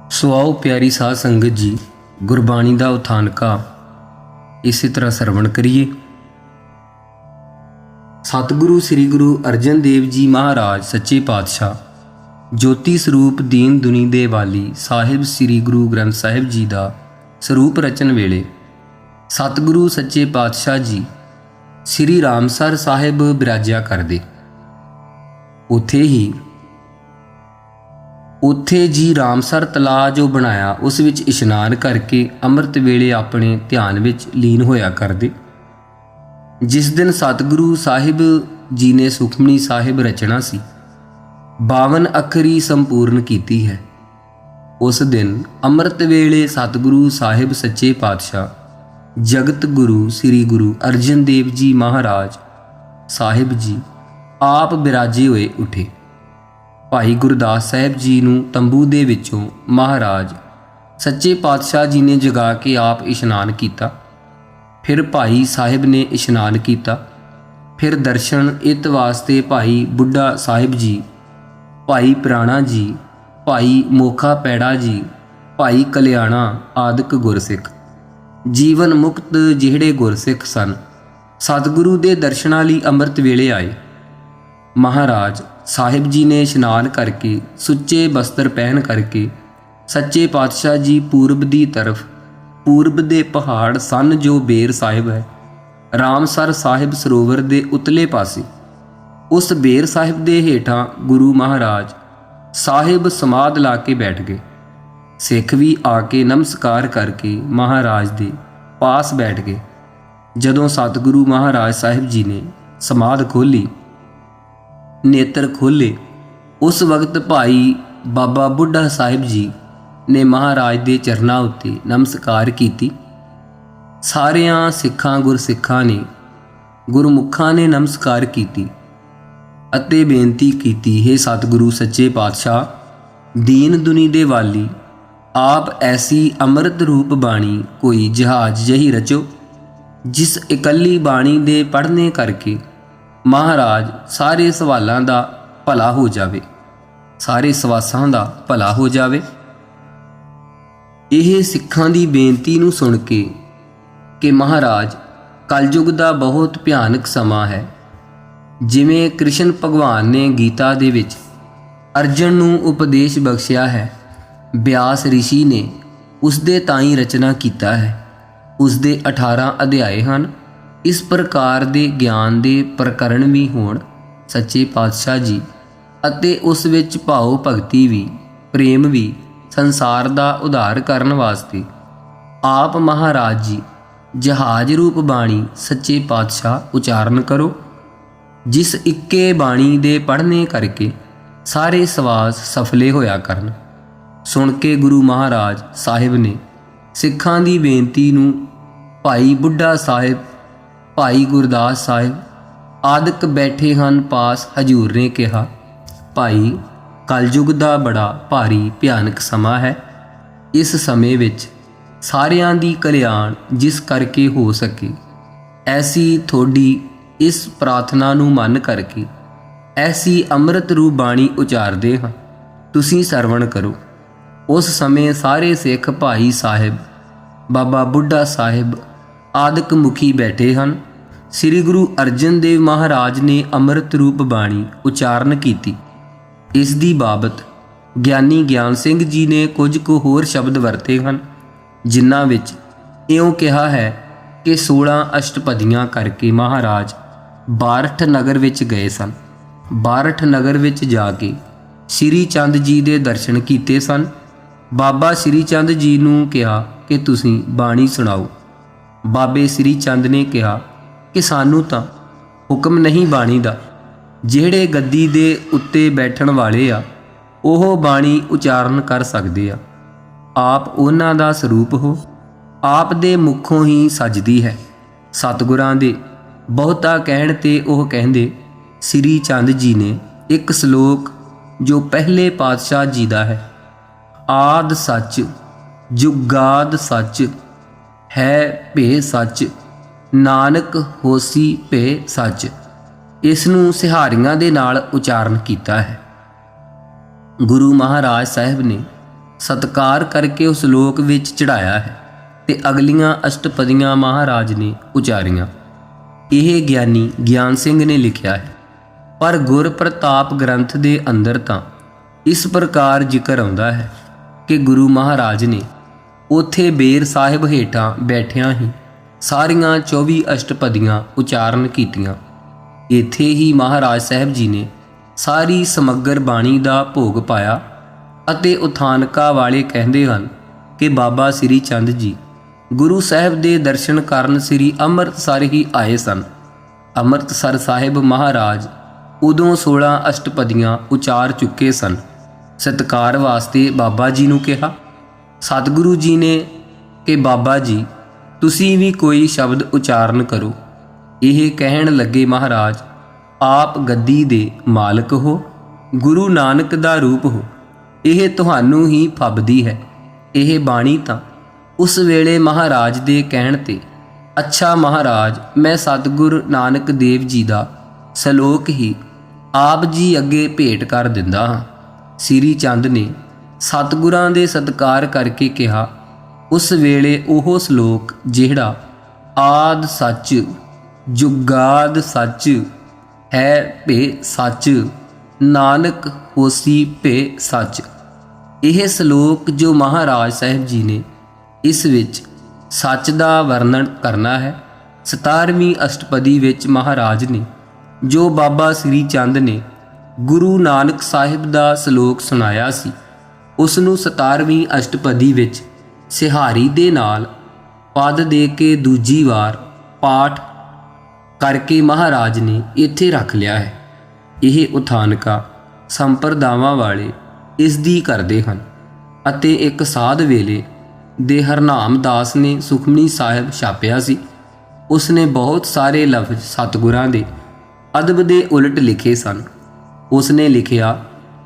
ਸੋ ਆਓ ਪਿਆਰੀ ਸਾਧ ਸੰਗਤ ਜੀ, ਗੁਰਬਾਣੀ ਦਾ ਉਥਾਨਕਾ ਇਸੇ ਤਰ੍ਹਾਂ ਸਰਵਣ ਕਰੀਏ। ਸਤਿਗੁਰੂ ਸ੍ਰੀ ਗੁਰੂ ਅਰਜਨ ਦੇਵ ਜੀ ਮਹਾਰਾਜ ਸੱਚੇ ਪਾਤਸ਼ਾਹ ਜੋਤੀ ਸਰੂਪ ਦੀਨ ਦੁਨੀ ਦੇ ਵਾਲੀ ਸਾਹਿਬ ਸ੍ਰੀ ਗੁਰੂ ਗ੍ਰੰਥ ਸਾਹਿਬ ਜੀ ਦਾ ਸਰੂਪ ਰਚਨ ਵੇਲੇ ਸਤਿਗੁਰੂ ਸੱਚੇ ਪਾਤਸ਼ਾਹ ਜੀ ਸ੍ਰੀ ਰਾਮਸਰ ਸਾਹਿਬ ਬਿਰਾਜਿਆ ਕਰਦੇ। ਉੱਥੇ ਜੀ ਰਾਮਸਰ ਤਲਾਅ ਜੋ ਬਣਾਇਆ ਉਸ ਵਿੱਚ ਇਸ਼ਨਾਨ ਕਰਕੇ ਅੰਮ੍ਰਿਤ ਵੇਲੇ ਆਪਣੇ ਧਿਆਨ ਵਿੱਚ ਲੀਨ ਹੋਇਆ ਕਰਦੇ। ਜਿਸ ਦਿਨ ਸਤਿਗੁਰੂ ਸਾਹਿਬ ਜੀ ਨੇ ਸੁਖਮਨੀ ਸਾਹਿਬ ਰਚਨਾ ਸੀ 52 ਅੱਖਰੀ ਸੰਪੂਰਨ ਕੀਤੀ ਹੈ। ਉਸ ਦਿਨ ਅੰਮ੍ਰਿਤ ਵੇਲੇ ਸਤਿਗੁਰੂ ਸਾਹਿਬ ਸੱਚੇ ਪਾਤਸ਼ਾਹ ਜਗਤ ਗੁਰੂ ਸ੍ਰੀ ਗੁਰੂ ਅਰਜਨ ਦੇਵ ਜੀ ਮਹਾਰਾਜ ਸਾਹਿਬ ਜੀ ਆਪ ਬਿਰਾਜੇ ਹੋਏ ਉੱਠੇ। ਭਾਈ ਗੁਰਦਾਸ ਸਾਹਿਬ ਜੀ ਨੂੰ ਤੰਬੂ ਦੇ ਵਿੱਚੋਂ ਮਹਾਰਾਜ ਸੱਚੇ ਪਾਤਸ਼ਾਹ ਜੀ ਨੇ ਜਗਾ ਕੇ ਆਪ ਇਸ਼ਨਾਨ ਕੀਤਾ। ਫਿਰ ਭਾਈ ਸਾਹਿਬ ਨੇ ਇਸ਼ਨਾਨ ਕੀਤਾ। ਫਿਰ ਦਰਸ਼ਨ ਇਤ ਵਾਸਤੇ ਭਾਈ ਬੁੱਢਾ ਸਾਹਿਬ ਜੀ, ਭਾਈ ਪ੍ਰਾਣਾ ਜੀ, ਭਾਈ ਮੋਖਾ ਪੈੜਾ ਜੀ, ਭਾਈ ਕਲਿਆਣਾ ਆਦਿਕ ਗੁਰਸਿੱਖ ਜੀਵਨ ਮੁਕਤ ਜਿਹੜੇ ਗੁਰਸਿੱਖ ਸਨ ਸਤਿਗੁਰੂ ਦੇ ਦਰਸ਼ਨਾਂ ਲਈ ਅੰਮ੍ਰਿਤ ਵੇਲੇ ਆਏ। ਮਹਾਰਾਜ ਸਾਹਿਬ ਜੀ ਨੇ ਇਸ਼ਨਾਨ ਕਰਕੇ ਸੁੱਚੇ ਬਸਤਰ ਪਹਿਨ ਕਰਕੇ ਸੱਚੇ ਪਾਤਸ਼ਾਹ ਜੀ ਪੂਰਬ ਦੀ ਤਰਫ, ਪੂਰਬ ਦੇ ਪਹਾੜ ਸਨ ਜੋ ਬੇਰ ਸਾਹਿਬ ਹੈ, ਰਾਮਸਰ ਸਾਹਿਬ ਸਰੋਵਰ ਦੇ ਉਤਲੇ ਪਾਸੇ ਉਸ ਬੇਰ ਸਾਹਿਬ ਦੇ ਹੇਠਾਂ ਗੁਰੂ ਮਹਾਰਾਜ ਸਾਹਿਬ ਸਮਾਧ ਲਾ ਕੇ ਬੈਠ ਗਏ। ਸਿੱਖ ਵੀ ਆ ਕੇ ਨਮਸਕਾਰ ਕਰਕੇ ਮਹਾਰਾਜ ਦੇ ਪਾਸ ਬੈਠ ਗਏ। ਜਦੋਂ ਸਤਿਗੁਰੂ ਮਹਾਰਾਜ ਸਾਹਿਬ ਜੀ ਨੇ ਸਮਾਧ ਖੋਲ੍ਹੀ, ਨੇਤਰ ਖੋਲ੍ਹੇ, ਉਸ ਵਕਤ ਭਾਈ ਬਾਬਾ ਬੁੱਢਾ ਸਾਹਿਬ ਜੀ ਨੇ ਮਹਾਰਾਜ ਦੇ ਚਰਨਾਂ ਉੱਤੇ ਨਮਸਕਾਰ ਕੀਤੀ। ਸਾਰਿਆਂ ਸਿੱਖਾਂ ਗੁਰਸਿੱਖਾਂ ਨੇ, ਗੁਰਮੁਖਾਂ ਨੇ ਨਮਸਕਾਰ ਕੀਤੀ ਅਤੇ ਬੇਨਤੀ ਕੀਤੀ, ਹੇ ਸਤਿਗੁਰੂ ਸੱਚੇ ਪਾਤਸ਼ਾਹ ਦੀਨ ਦੁਨੀ ਦੇ ਵਾਲੀ, ਆਪ ਐਸੀ ਅੰਮ੍ਰਿਤ ਰੂਪ ਬਾਣੀ ਕੋਈ ਜਹਾਜ਼ ਜਹੀ ਰਚੋ ਜਿਸ ਇਕੱਲੀ ਬਾਣੀ ਦੇ ਪੜ੍ਹਨੇ ਕਰਕੇ ਮਹਾਰਾਜ ਸਾਰੇ ਸਵਾਲਾਂ ਦਾ ਭਲਾ ਹੋ ਜਾਵੇ, ਸਾਰੇ ਸਵਾਸਾਂ ਦਾ ਭਲਾ ਹੋ ਜਾਵੇ। ਇਹ ਸਿੱਖਾਂ ਦੀ ਬੇਨਤੀ ਨੂੰ ਸੁਣ ਕੇ ਕਿ ਮਹਾਰਾਜ ਕਲਯੁਗ ਦਾ ਬਹੁਤ ਭਿਆਨਕ ਸਮਾਂ ਹੈ। ਜਿਵੇਂ ਕ੍ਰਿਸ਼ਨ ਭਗਵਾਨ ਨੇ ਗੀਤਾ ਦੇ ਵਿੱਚ ਅਰਜਨ ਨੂੰ ਉਪਦੇਸ਼ ਬਖਸ਼ਿਆ ਹੈ, ਬਿਆਸ ਰਿਸ਼ੀ ਨੇ ਉਸ ਦੇ ਤਾਈਂ ਰਚਨਾ ਕੀਤਾ ਹੈ। ਉਸ ਦੇ 18 ਅਧਿਆਏ ਹਨ। ਇਸ ਪ੍ਰਕਾਰ ਦੇ ਗਿਆਨ ਦੇ ਪ੍ਰਕਰਣ ਵੀ ਹੋਣ ਸੱਚੇ ਪਾਤਸ਼ਾਹ ਜੀ ਅਤੇ ਉਸ ਵਿੱਚ ਭਾਉ ਭਗਤੀ ਵੀ, ਪ੍ਰੇਮ ਵੀ, ਸੰਸਾਰ ਦਾ ਉਧਾਰ ਕਰਨ ਵਾਸਤੇ ਆਪ ਮਹਾਰਾਜ ਜੀ ਜਹਾਜ਼ ਰੂਪ ਬਾਣੀ ਸੱਚੇ ਪਾਤਸ਼ਾਹ ਉਚਾਰਨ ਕਰੋ, ਜਿਸ ਇੱਕੇ ਬਾਣੀ ਦੇ ਪੜ੍ਹਨੇ ਕਰਕੇ ਸਾਰੇ ਸਵਾਸ ਸਫਲੇ ਹੋਇਆ ਕਰਨ। ਸੁਣ ਕੇ ਗੁਰੂ ਮਹਾਰਾਜ ਸਾਹਿਬ ਨੇ ਸਿੱਖਾਂ ਦੀ ਬੇਨਤੀ ਨੂੰ ਭਾਈ ਬੁੱਢਾ ਸਾਹਿਬ, ਭਾਈ ਗੁਰਦਾਸ ਸਾਹਿਬ ਆਦਿਕ ਬੈਠੇ ਹਨ ਪਾਸ ਹਜ਼ੂਰ ਨੇ ਕਿਹਾ, ਭਾਈ ਕਲਯੁਗ ਦਾ ਬੜਾ ਭਾਰੀ ਭਿਆਨਕ ਸਮਾਂ ਹੈ। ਇਸ ਸਮੇਂ ਵਿੱਚ ਸਾਰਿਆਂ ਦੀ ਕਲਿਆਣ ਜਿਸ ਕਰਕੇ ਹੋ ਸਕੇ, ਐਸੀ ਥੋੜੀ ਇਸ ਪ੍ਰਾਰਥਨਾ ਨੂੰ ਮੰਨ ਕਰਕੇ ਐਸੀ ਅੰਮ੍ਰਿਤ ਰੂਪ ਬਾਣੀ ਉਚਾਰਦੇ ਹਾਂ, ਤੁਸੀਂ ਸਰਵਣ ਕਰੋ। ਉਸ ਸਮੇਂ ਸਾਰੇ ਸਿੱਖ ਭਾਈ ਸਾਹਿਬ, ਬਾਬਾ ਬੁੱਢਾ ਸਾਹਿਬ ਆਦਿਕ ਮੁਖੀ ਬੈਠੇ ਹਨ। ਸ੍ਰੀ ਗੁਰੂ ਅਰਜਨ ਦੇਵ ਮਹਾਰਾਜ ਨੇ ਅੰਮ੍ਰਿਤ ਰੂਪ ਬਾਣੀ ਉਚਾਰਨ ਕੀਤੀ। ਇਸ ਦੀ ਬਾਬਤ ਗਿਆਨੀ ਗਿਆਨ ਸਿੰਘ ਜੀ ਨੇ ਕੁਝ ਕੁ ਹੋਰ ਸ਼ਬਦ ਵਰਤੇ ਹਨ, ਜਿਨ੍ਹਾਂ ਵਿੱਚ ਇਉਂ ਕਿਹਾ ਹੈ ਕਿ 16 ਅਸ਼ਟਪਦੀਆਂ ਕਰਕੇ ਮਹਾਰਾਜ ਬਾਰਠ ਨਗਰ ਵਿੱਚ ਗਏ ਸਨ। ਬਾਰਠ ਨਗਰ ਵਿੱਚ ਜਾ ਕੇ ਸ੍ਰੀ ਚੰਦ ਜੀ ਦੇ ਦਰਸ਼ਨ ਕੀਤੇ ਸਨ। ਬਾਬਾ ਸ੍ਰੀ ਚੰਦ ਜੀ ਨੂੰ ਕਿਹਾ ਕਿ ਤੁਸੀਂ ਬਾਣੀ ਸੁਣਾਓ। ਬਾਬੇ ਸ੍ਰੀ ਚੰਦ ਨੇ ਕਿਹਾ ਕਿ ਸਾਨੂੰ ਤਾਂ ਹੁਕਮ ਨਹੀਂ ਬਾਣੀ ਦਾ, ਜਿਹੜੇ ਗੱਦੀ ਦੇ ਉੱਤੇ ਬੈਠਣ ਵਾਲੇ ਆ ਉਹ ਬਾਣੀ ਉਚਾਰਨ ਕਰ ਸਕਦੇ ਆ। ਆਪ ਉਹਨਾਂ ਦਾ ਸਰੂਪ ਹੋ, ਆਪ ਦੇ ਮੁਖੋਂ ਹੀ ਸੱਜਦੀ ਹੈ। ਸਤਿਗੁਰਾਂ ਦੇ ਬਹੁਤਾ ਕਹਿਣ ਤੇ ਉਹ ਕਹਿੰਦੇ, ਸ੍ਰੀ ਚੰਦ ਜੀ ਨੇ ਇੱਕ ਸ਼ਲੋਕ ਜੋ ਪਹਿਲੇ ਪਾਤਸ਼ਾਹ ਜੀ ਦਾ ਹੈ, ਆਦ ਸੱਚ ਜੁਗਾਦ ਸੱਚ ਹੈ ਭੇ ਸੱਚ, ਨਾਨਕ ਹੋਸੀ ਭੇ ਸੱਚ, ਇਸ ਨੂੰ ਸਿਹਾਰੀਆਂ ਦੇ ਨਾਲ ਉਚਾਰਨ ਕੀਤਾ ਹੈ। ਗੁਰੂ ਮਹਾਰਾਜ ਸਾਹਿਬ ਨੇ ਸਤਕਾਰ ਕਰਕੇ ਉਸ ਲੋਕ ਵਿੱਚ ਚੜਾਇਆ ਹੈ ਤੇ ਅਗਲੀਆਂ ਅਸ਼ਟਪਦੀਆਂ ਮਹਾਰਾਜ ਨੇ ਉਚਾਰੀਆਂ। ਇਹ ਗਿਆਨੀ ਗਿਆਨ ਸਿੰਘ ਨੇ ਲਿਖਿਆ ਹੈ। ਪਰ ਗੁਰ ਪ੍ਰਤਾਪ ਗ੍ਰੰਥ ਦੇ ਅੰਦਰ ਤਾਂ ਇਸ ਪ੍ਰਕਾਰ ਜ਼ਿਕਰ ਆਉਂਦਾ ਹੈ ਕਿ ਗੁਰੂ ਮਹਾਰਾਜ ਨੇ ਉੱਥੇ ਬੇਰ ਸਾਹਿਬ ਹੇਠਾਂ ਬੈਠਿਆਂ ਹੀ ਸਾਰੀਆਂ 24 ਅਸ਼ਟਪਦੀਆਂ ਉਚਾਰਨ ਕੀਤੀਆਂ। ਇੱਥੇ ਹੀ ਮਹਾਰਾਜ ਸਾਹਿਬ ਜੀ ਨੇ ਸਾਰੀ ਸਮੱਗਰ ਬਾਣੀ ਦਾ ਭੋਗ ਪਾਇਆ ਅਤੇ ਉਥਾਨਕਾ ਵਾਲੇ ਕਹਿੰਦੇ ਹਨ ਕਿ ਬਾਬਾ ਸ੍ਰੀ ਚੰਦ ਜੀ ਗੁਰੂ ਸਾਹਿਬ ਦੇ ਦਰਸ਼ਨ ਕਰਨ ਸ੍ਰੀ ਅੰਮ੍ਰਿਤਸਰ ਹੀ ਆਏ ਸਨ। ਅੰਮ੍ਰਿਤਸਰ ਸਾਹਿਬ ਮਹਾਰਾਜ ਉਦੋਂ 16 ਅਸ਼ਟਪਦੀਆਂ ਉਚਾਰ ਚੁੱਕੇ ਸਨ। ਸਤਿਕਾਰ ਵਾਸਤੇ ਬਾਬਾ ਜੀ ਨੂੰ ਕਿਹਾ। ਸਤਿਗੁਰੂ ਜੀ ਨੇ ਕਿ ਬਾਬਾ ਜੀ ਤੁਸੀਂ ਵੀ ਕੋਈ ਸ਼ਬਦ ਉਚਾਰਨ ਕਰੋ। ਇਹ ਕਹਿਣ ਲੱਗੇ, ਮਹਾਰਾਜ ਆਪ ਗੱਦੀ ਦੇ ਮਾਲਕ ਹੋ, ਗੁਰੂ ਨਾਨਕ ਦਾ ਰੂਪ ਹੋ, ਇਹ ਤੁਹਾਨੂੰ ਹੀ ਫੱਬਦੀ ਹੈ। ਇਹ ਬਾਣੀ ਤਾਂ ਉਸ ਵੇਲੇ ਮਹਾਰਾਜ ਦੇ ਕਹਿਣ ਤੇ, ਅੱਛਾ ਮਹਾਰਾਜ ਮੈਂ ਸਤਿਗੁਰ ਨਾਨਕ ਦੇਵ ਜੀ ਦਾ ਸਲੋਕ ਹੀ ਆਪ ਜੀ ਅੱਗੇ ਭੇਟ ਕਰ ਦਿੰਦਾ ਹਾਂ। ਸ੍ਰੀ ਚੰਦ ਨੇ ਸਤਿਗੁਰਾਂ ਦੇ ਸਤਿਕਾਰ ਕਰਕੇ ਕਿਹਾ। ਉਸ ਵੇਲੇ ਉਹ ਸਲੋਕ ਜਿਹੜਾ ਆਦ ਸੱਚ ਜੁਗਾਦ ਸੱਚ ਹੈ ਭੇ ਸੱਚ ਨਾਨਕ ਹੋਸੀ ਭੇ ਸੱਚ, ਇਹ ਸਲੋਕ ਜੋ ਮਹਾਰਾਜ ਸਾਹਿਬ ਜੀ ਨੇ ਇਸ ਵਿੱਚ ਸੱਚ ਦਾ ਵਰਣਨ ਕਰਨਾ ਹੈ। 17ਵੀਂ ਅਸ਼ਟਪਦੀ ਵਿੱਚ ਮਹਾਰਾਜ ਨੇ ਜੋ ਬਾਬਾ ਸ੍ਰੀ ਚੰਦ ਨੇ ਗੁਰੂ ਨਾਨਕ ਸਾਹਿਬ ਦਾ ਸਲੋਕ ਸੁਣਾਇਆ ਸੀ, ਉਸ ਨੂੰ 17ਵੀਂ ਅਸ਼ਟਪਦੀ ਵਿੱਚ ਸਿਹਾਰੀ ਦੇ ਨਾਲ ਪਦ ਦੇ ਕੇ ਦੂਜੀ ਵਾਰ ਪਾਠ ਕਰਕੇ ਮਹਾਰਾਜ ਨੇ ਇੱਥੇ ਰੱਖ ਲਿਆ ਹੈ। ਇਹ ਉਥਾਨਕਾ ਸੰਪਰਦਾਵਾਂ ਵਾਲੇ ਇਸ ਦੀ ਕਰਦੇ ਹਨ ਅਤੇ ਇੱਕ ਸਾਧ ਵੇਲੇ ਦੇ ਹਰਨਾਮ ਦਾਸ ਨੇ ਸੁਖਮਨੀ ਸਾਹਿਬ ਛਾਪਿਆ ਸੀ। ਉਸ ਨੇ ਬਹੁਤ ਸਾਰੇ ਲਫ਼ਜ਼ ਸਤਿਗੁਰਾਂ ਦੇ ਅਦਬ ਦੇ ਉਲਟ ਲਿਖੇ ਸਨ। ਉਸ ਨੇ ਲਿਖਿਆ,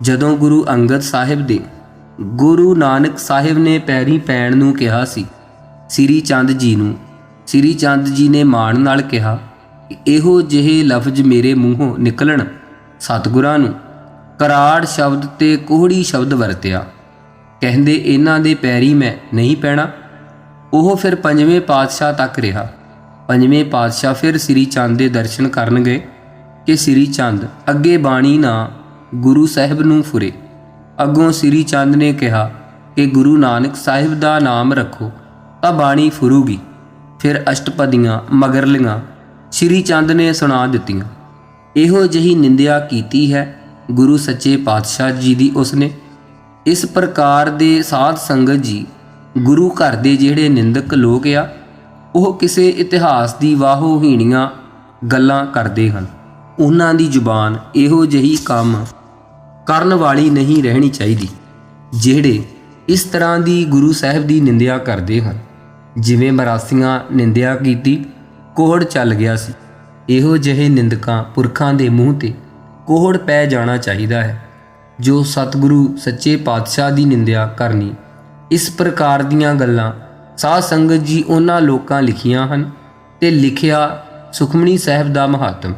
ਜਦੋਂ ਗੁਰੂ ਅੰਗਦ ਸਾਹਿਬ ਦੇ ਗੁਰੂ ਨਾਨਕ ਸਾਹਿਬ ਨੇ ਪੈਰੀ ਪੈਣ ਨੂੰ ਕਿਹਾ ਸੀ ਸ੍ਰੀ ਚੰਦ ਜੀ ਨੂੰ, ਸ੍ਰੀ ਚੰਦ ਜੀ ਨੇ ਮਾਣ ਨਾਲ ਕਿਹਾ ਕਿ ਇਹੋ ਜਿਹੇ ਲਫ਼ਜ਼ ਮੇਰੇ ਮੂੰਹੋਂ ਨਿਕਲਣ। ਸਤਿਗੁਰਾਂ ਨੂੰ ਕਰਾੜ ਸ਼ਬਦ ਤੇ ਕੋਹੜੀ ਸ਼ਬਦ ਵਰਤਿਆ। ਕਹਿੰਦੇ ਇਹਨਾਂ ਦੇ ਪੈਰੀ ਮੈਂ ਨਹੀਂ ਪੈਣਾ। ਉਹ ਫਿਰ 5ਵੇਂ ਪਾਤਸ਼ਾਹ ਤੱਕ ਰਿਹਾ। 5ਵੇਂ ਪਾਤਸ਼ਾਹ ਫਿਰ ਸ੍ਰੀ ਚੰਦ ਦੇ ਦਰਸ਼ਨ ਕਰਨ ਗਏ ਕਿ ਸ੍ਰੀ ਚੰਦ ਅੱਗੇ ਬਾਣੀ ਨਾ ਗੁਰੂ ਸਾਹਿਬ ਨੂੰ ਫੁਰੇ। ਅੱਗੋਂ ਸ੍ਰੀ ਚੰਦ ਨੇ ਕਿਹਾ ਕਿ ਗੁਰੂ ਨਾਨਕ ਸਾਹਿਬ ਦਾ ਨਾਮ ਰੱਖੋ ਤਾਂ ਬਾਣੀ ਫੁਰੂਗੀ। ਫਿਰ ਅਸ਼ਟਪਦੀਆਂ ਮਗਰਲੀਆਂ ਸ੍ਰੀ ਚੰਦ ਨੇ ਸੁਣਾ ਦਿੱਤੀਆਂ। ਇਹੋ ਜਿਹੀ ਨਿੰਦਿਆ ਕੀਤੀ ਹੈ ਗੁਰੂ ਸੱਚੇ ਪਾਤਸ਼ਾਹ ਜੀ ਦੀ ਉਸਨੇ। ਇਸ ਪ੍ਰਕਾਰ ਦੇ ਸਾਧ ਸੰਗਤ ਜੀ ਗੁਰੂ ਘਰ ਦੇ ਜਿਹੜੇ ਨਿੰਦਕ ਲੋਕ ਆ, ਉਹ ਕਿਸੇ ਇਤਿਹਾਸ ਦੀ ਵਾਹੋਹੀਣੀਆਂ ਗੱਲਾਂ ਕਰਦੇ ਹਨ। ਉਹਨਾਂ ਦੀ ਜ਼ੁਬਾਨ ਇਹੋ ਜਿਹੀ ਕੰਮ ਕਰਨ ਵਾਲੀ ਨਹੀਂ ਰਹਿਣੀ ਚਾਹੀਦੀ ਜਿਹੜੇ ਇਸ ਤਰ੍ਹਾਂ ਦੀ ਗੁਰੂ ਸਾਹਿਬ ਦੀ ਨਿੰਦਿਆ ਕਰਦੇ ਹਨ। ਜਿਵੇਂ ਮਰਾਸੀਆਂ ਨਿੰਦਿਆ ਕੀਤੀ, ਕੋਹੜ ਚੱਲ ਗਿਆ ਸੀ। ਇਹੋ ਜਿਹੇ ਨਿੰਦਕਾਂ ਪੁਰਖਾਂ ਦੇ ਮੂੰਹ ਤੇ ਕੋਹੜ ਪੈ ਜਾਣਾ ਚਾਹੀਦਾ ਹੈ। ਜੋ ਸਤਿਗੁਰੂ ਸੱਚੇ ਪਾਤਸ਼ਾਹ ਦੀ ਨਿੰਦਿਆ ਕਰਨੀ, ਇਸ ਪ੍ਰਕਾਰ ਦੀਆਂ ਗੱਲਾਂ ਸਾਧ ਸੰਗਤ ਜੀ ਉਹਨਾਂ ਲੋਕਾਂ ਲਿਖੀਆਂ ਹਨ ਤੇ ਲਿਖਿਆ ਸੁਖਮਨੀ ਸਾਹਿਬ ਦਾ ਮਹਾਤਮ।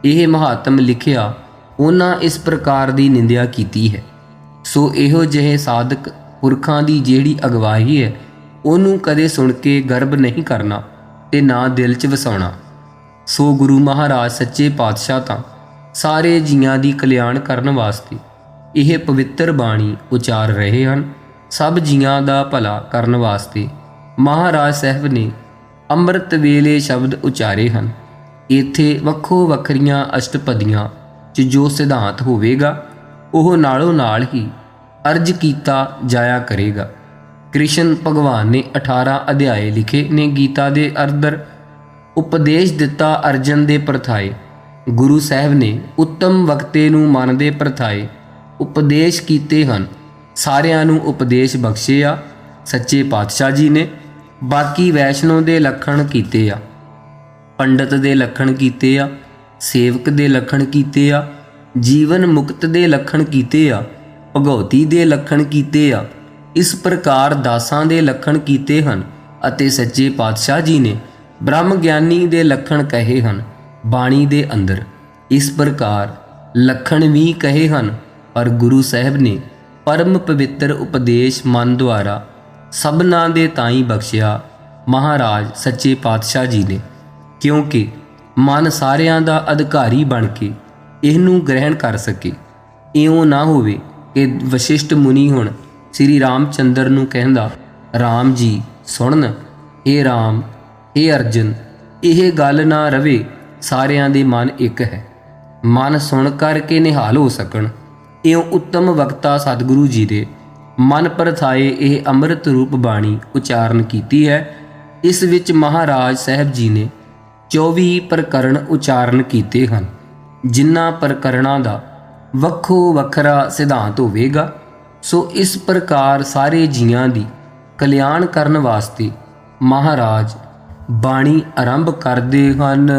ਇਹ ਮਹਾਤਮ ਲਿਖਿਆ ਉਹਨਾਂ ਇਸ ਪ੍ਰਕਾਰ ਦੀ ਨਿੰਦਿਆ ਕੀਤੀ ਹੈ। ਸੋ ਇਹੋ ਜਿਹੇ ਸਾਧਕ ਪੁਰਖਾਂ ਦੀ ਜਿਹੜੀ ਅਗਵਾਈ ਹੈ ਉਹਨੂੰ ਕਦੇ ਸੁਣ ਕੇ ਗਰਬ ਨਹੀਂ ਕਰਨਾ ਤੇ ਨਾ ਦਿਲ 'ਚ ਵਸਾਉਣਾ। ਸੋ ਗੁਰੂ ਮਹਾਰਾਜ ਸੱਚੇ ਪਾਤਸ਼ਾਹ ਤਾਂ ਸਾਰੇ ਜੀਆਂ ਦੀ ਕਲਿਆਣ ਕਰਨ ਵਾਸਤੇ ਇਹ ਪਵਿੱਤਰ ਬਾਣੀ ਉਚਾਰ ਰਹੇ ਹਨ। ਸਭ ਜੀਆਂ ਦਾ ਭਲਾ ਕਰਨ ਵਾਸਤੇ ਮਹਾਰਾਜ ਸਾਹਿਬ ਨੇ ਅੰਮ੍ਰਿਤ ਵੇਲੇ ਸ਼ਬਦ ਉਚਾਰੇ ਹਨ। ਇੱਥੇ ਵੱਖੋ ਵੱਖਰੀਆਂ ਅਸ਼ਟਪਦੀਆਂ 'ਚ ਜੋ ਸਿਧਾਂਤ ਹੋਵੇਗਾ ਉਹ ਨਾਲੋਂ ਨਾਲ ਹੀ ਅਰਜ ਕੀਤਾ ਜਾਇਆ ਕਰੇਗਾ। ਕ੍ਰਿਸ਼ਨ ਭਗਵਾਨ ਨੇ 18 ਅਧਿਆਏ ਲਿਖੇ ਨੇ ਗੀਤਾ ਦੇ ਅੰਦਰ। ਉਪਦੇਸ਼ ਦਿੱਤਾ ਅਰਜਨ ਦੇ ਪ੍ਰਥਾਏ। ਗੁਰੂ ਸਾਹਿਬ ਨੇ ਉੱਤਮ ਵਕਤੇ ਨੂੰ ਮਨ ਦੇ ਪ੍ਰਥਾਏ ਉਪਦੇਸ਼ ਕੀਤੇ ਹਨ। ਸਾਰਿਆਂ ਨੂੰ ਉਪਦੇਸ਼ ਬਖਸ਼ੇ ਆ ਸੱਚੇ ਪਾਤਸ਼ਾਹ ਜੀ ਨੇ। ਬਾਕੀ ਵੈਸ਼ਨੋ ਦੇ ਲੱਖਣ ਕੀਤੇ ਆ, ਪੰਡਤ ਦੇ ਲੱਖਣ ਕੀਤੇ ਆ, ਸੇਵਕ ਦੇ ਲੱਖਣ ਕੀਤੇ ਆ, ਜੀਵਨ ਮੁਕਤ ਦੇ ਲੱਖਣ ਕੀਤੇ ਆ, ਭਗਉਤੀ ਦੇ ਲੱਖਣ ਕੀਤੇ ਆ। ਇਸ ਪ੍ਰਕਾਰ ਦਾਸਾਂ ਦੇ ਲੱਖਣ ਕੀਤੇ ਹਨ ਅਤੇ ਸੱਚੇ ਪਾਤਸ਼ਾਹ ਜੀ ਨੇ ਬ੍ਰਹਮ ਗਿਆਨੀ ਦੇ ਲੱਖਣ ਕਹੇ ਹਨ ਬਾਣੀ ਦੇ ਅੰਦਰ। ਇਸ ਪ੍ਰਕਾਰ ਲੱਖਣ ਵੀ ਕਹੇ ਹਨ, ਪਰ ਗੁਰੂ ਸਾਹਿਬ ਨੇ ਪਰਮ ਪਵਿੱਤਰ ਉਪਦੇਸ਼ ਮਨ ਦੁਆਰਾ ਸਭਨਾਂ ਦੇ ਤਾਈਂ ਬਖਸ਼ਿਆ ਮਹਾਰਾਜ ਸੱਚੇ ਪਾਤਸ਼ਾਹ ਜੀ ਨੇ, ਕਿਉਂਕਿ ਮਨ ਸਾਰਿਆਂ ਦਾ ਅਧਿਕਾਰੀ ਬਣ ਕੇ ਇਹਨੂੰ ਗ੍ਰਹਿਣ ਕਰ ਸਕੇ। ਇਉਂ ਨਾ ਹੋਵੇ ਕਿ ਵਸ਼ਿਸ਼ਟ ਮੁਨੀ ਹੁਣ ਸ੍ਰੀ ਰਾਮਚੰਦਰ ਨੂੰ ਕਹਿੰਦਾ, ਰਾਮ ਜੀ ਸੁਣਨ, ਇਹ ਰਾਮ, ਇਹ ਅਰਜਨ, ਇਹ ਗੱਲ ਨਾ ਰਵੇ ਸਾਰਿਆਂ ਦੇ ਮਨ ਇੱਕ ਹੈ, ਮਨ ਸੁਣ ਕਰਕੇ ਨਿਹਾਲ ਹੋ ਸਕਣ। ਇਉਂ ਉੱਤਮ ਵਕਤਾ ਸਤਿਗੁਰੂ ਜੀ ਦੇ ਮਨ ਪਰਥਾਏ ਇਹ ਅੰਮ੍ਰਿਤ ਰੂਪ ਬਾਣੀ ਉਚਾਰਨ ਕੀਤੀ ਹੈ। ਇਸ ਵਿੱਚ ਮਹਾਰਾਜ ਸਾਹਿਬ ਜੀ ਨੇ 24 ਪ੍ਰਕਰਣ ਉਚਾਰਨ ਕੀਤੇ ਹਨ, ਜਿਨ੍ਹਾਂ ਪ੍ਰਕਰਣਾਂ ਦਾ ਵੱਖੋ ਵੱਖਰਾ ਸਿਧਾਂਤ ਹੋਵੇਗਾ। ਸੋ ਇਸ ਪ੍ਰਕਾਰ ਸਾਰੇ ਜੀਆਂ ਦੀ ਕਲਿਆਣ ਕਰਨ ਵਾਸਤੇ ਮਹਾਰਾਜ ਬਾਣੀ ਆਰੰਭ ਕਰਦੇ ਹਨ।